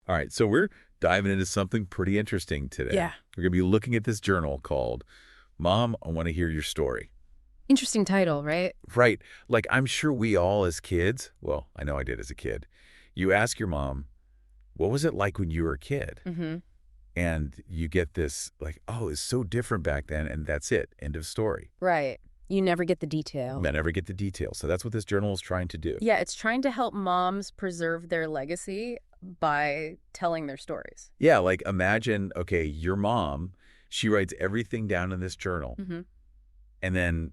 All right, so we're diving into something pretty interesting today. Yeah. We're going to be looking at this journal called Mom, I Want to Hear Your Story. Interesting title, right? Right. Like, I'm sure we all as kids, well, I know I did as a kid, you ask your mom, what was it like when you were a kid? Mm-hmm. And you get this, like, oh, it's so different back then, and that's it. End of story. Right. You never get the detail. I never get the details. So that's what this journal is trying to do. Yeah, it's trying to help moms preserve their legacy by telling their stories. Yeah, like imagine, okay, your mom, she writes everything down in this journal. Mm-hmm. And then,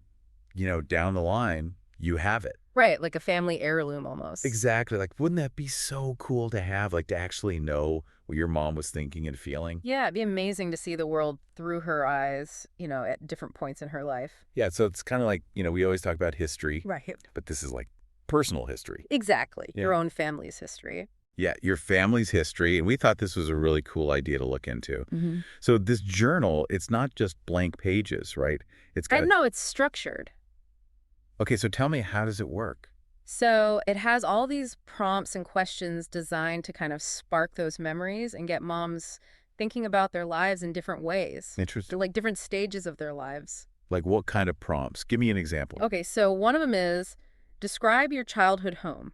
down the line, you have it. Right, like a family heirloom almost. Exactly. Like, wouldn't that be so cool to have, like, to actually know what your mom was thinking and feeling? Yeah, it'd be amazing to see the world through her eyes, at different points in her life. Yeah, so it's kind of like, we always talk about history, Right. but this is like personal history. Exactly. Yeah. Your own family's history. Yeah, your family's history. And we thought this was a really cool idea to look into. Mm-hmm. So this journal, it's not just blank pages, right? It's got No, it's structured. Okay, so tell me, how does it work? So it has all these prompts and questions designed to kind of spark those memories and get moms thinking about their lives in different ways. Interesting. They're like different stages of their lives. Like what kind of prompts? Give me an example. Okay, so one of them is describe your childhood home.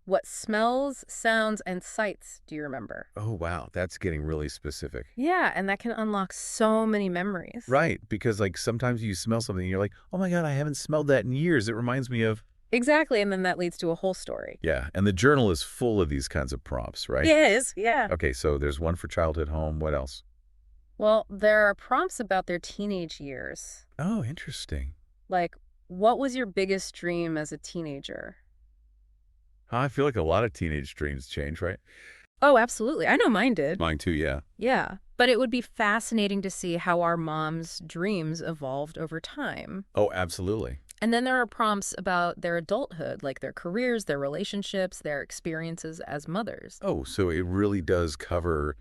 What smells, sounds, and sights do you remember? Oh, wow. That's getting really specific. Yeah, and that can unlock so many memories. Right, because like sometimes you smell something and you're like, oh my God, I haven't smelled that in years. It reminds me of... Exactly, and then that leads to a whole story. Yeah, and the journal is full of these kinds of prompts, right? It is, yeah. Okay, so there's one for childhood home. What else? Well, there are prompts about their teenage years. Oh, interesting. Like, what was your biggest dream as a teenager? I feel like a lot of teenage dreams change, right? Oh, absolutely. I know mine did. Mine too, yeah. Yeah. But it would be fascinating to see how our moms' dreams evolved over time. Oh, absolutely. And then there are prompts about their adulthood, like their careers, their relationships, their experiences as mothers. Oh, so it really does cover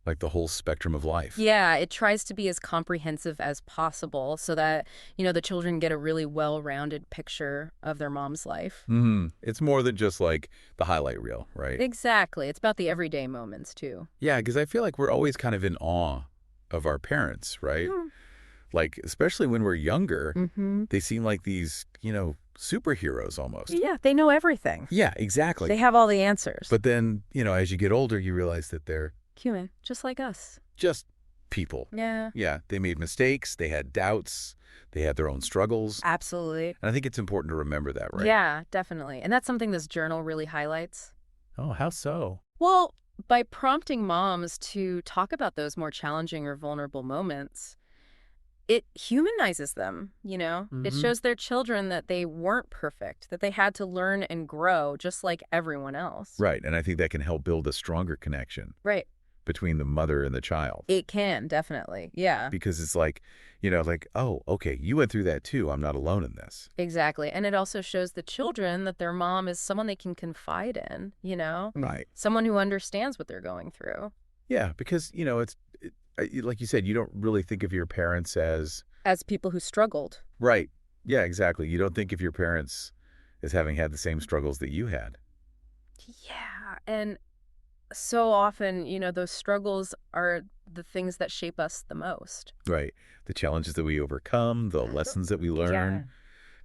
like the whole spectrum of life. Yeah, it tries to be as comprehensive as possible so that, the children get a really well-rounded picture of their mom's life. It's more than just like the highlight reel, right? Exactly. It's about the everyday moments, too. Yeah, because I feel like we're always kind of in awe of our parents, right? Like, especially when we're younger, they seem like these, superheroes almost. Yeah, they know everything. Yeah, exactly. They have all the answers. But then, as you get older, you realize that they're human, just like us. just people. Yeah. Yeah, they made mistakes, they had doubts, they had their own struggles. Absolutely. And I think it's important to remember that, right? Yeah, definitely. And that's something this journal really highlights. Oh, how so? Well, by prompting moms to talk about those more challenging or vulnerable moments, it humanizes them, It shows their children that they weren't perfect, that they had to learn and grow just like everyone else. Right, and I think that can help build a stronger connection Right. between the mother and the child. It can, definitely. Yeah. Because it's like, oh, okay, you went through that too. I'm not alone in this. Exactly. And it also shows the children that their mom is someone they can confide in, Right. Someone who understands what they're going through. Yeah, because, like you said, you don't really think of your parents as people who struggled. right. Yeah, exactly. You don't think of your parents as having had the same struggles that you had. Yeah. And so often, those struggles are the things that shape us the most. Right. The challenges that we overcome, the lessons that we learn. Yeah.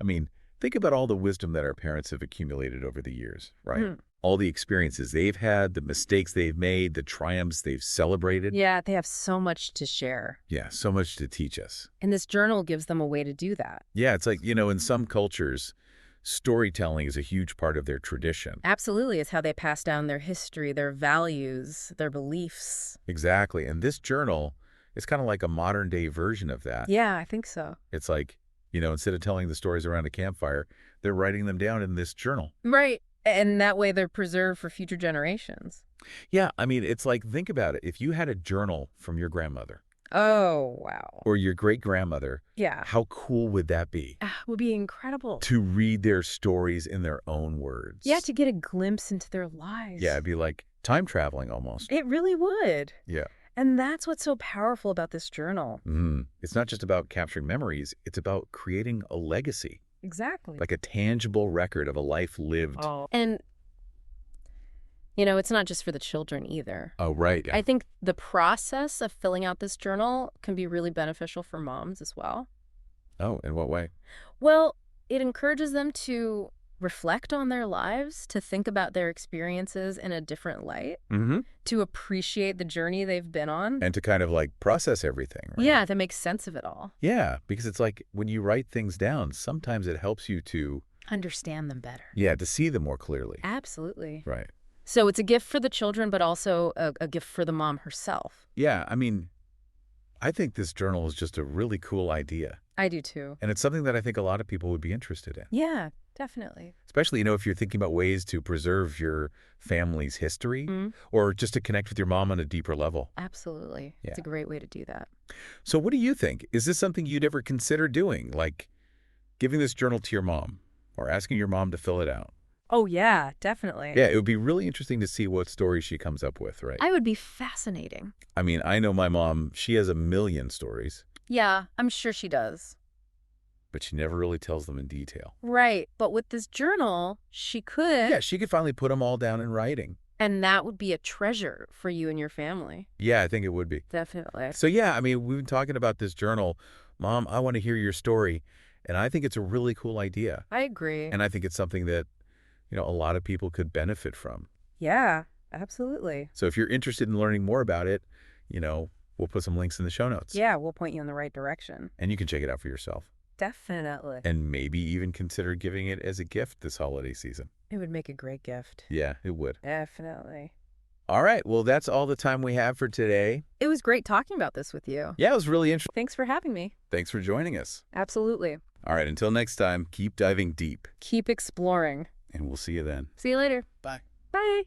I mean, think about all the wisdom that our parents have accumulated over the years, right? All the experiences they've had, the mistakes they've made, the triumphs they've celebrated. Yeah, they have so much to share. Yeah, so much to teach us. And this journal gives them a way to do that. Yeah, it's like, in some cultures, storytelling is a huge part of their tradition. Absolutely. It's how they pass down their history, their values, their beliefs. Exactly. And this journal is kind of like a modern day version of that. Yeah, I think so. It's like, instead of telling the stories around a campfire, they're writing them down in this journal. Right. And that way they're preserved for future generations. Yeah, I mean, it's like, think about it. If you had a journal from your grandmother. Oh, wow. Or your great-grandmother. Yeah. How cool would that be? Would be incredible. To read their stories in their own words. Yeah, to get a glimpse into their lives. Yeah, it'd be like time traveling almost. It really would. Yeah. And that's what's so powerful about this journal. It's not just about capturing memories. It's about creating a legacy. Exactly. Like a tangible record of a life lived. Oh. And It's not just for the children either. Oh, right. Yeah. I think the process of filling out this journal can be really beneficial for moms as well. Oh, in what way? Well, it encourages them to reflect on their lives, to think about their experiences in a different light, Mm-hmm. to appreciate the journey they've been on. And to kind of like process everything, right? Yeah, to make sense of it all. Yeah, because it's like when you write things down, sometimes it helps you to, Understand them better. yeah, to see them more clearly. Absolutely. Right. So it's a gift for the children, but also a gift for the mom herself. Yeah, I mean, I think this journal is just a really cool idea. I do too. And it's something that I think a lot of people would be interested in. Yeah, definitely. Especially, if you're thinking about ways to preserve your family's history Mm, or just to connect with your mom on a deeper level. absolutely. Yeah. It's a great way to do that. So what do you think? Is this something you'd ever consider doing? Like giving this journal to your mom or asking your mom to fill it out? Oh, yeah, definitely. Yeah, it would be really interesting to see what stories she comes up with, right? I would be fascinating. I mean, I know my mom, she has a million stories, Yeah, I'm sure she does. but she never really tells them in detail. Right. But with this journal, she could. Yeah, she could finally put them all down in writing. And that would be a treasure for you and your family. Yeah, I think it would be. Definitely. So yeah, I mean, we've been talking about this journal. Mom, I want to hear your story. And I think it's a really cool idea. I agree. And I think it's something that, a lot of people could benefit from. Yeah, absolutely. So if you're interested in learning more about it, we'll put some links in the show notes. Yeah, we'll point you in the right direction. And you can check it out for yourself. Definitely. And maybe even consider giving it as a gift this holiday season. It would make a great gift. Yeah, it would. Definitely. All right. Well, that's all the time we have for today. It was great talking about this with you. Yeah, it was really interesting. Thanks for having me. Thanks for joining us. Absolutely. All right. Until next time, keep diving deep. Keep exploring. And we'll see you then. See you later. Bye. Bye.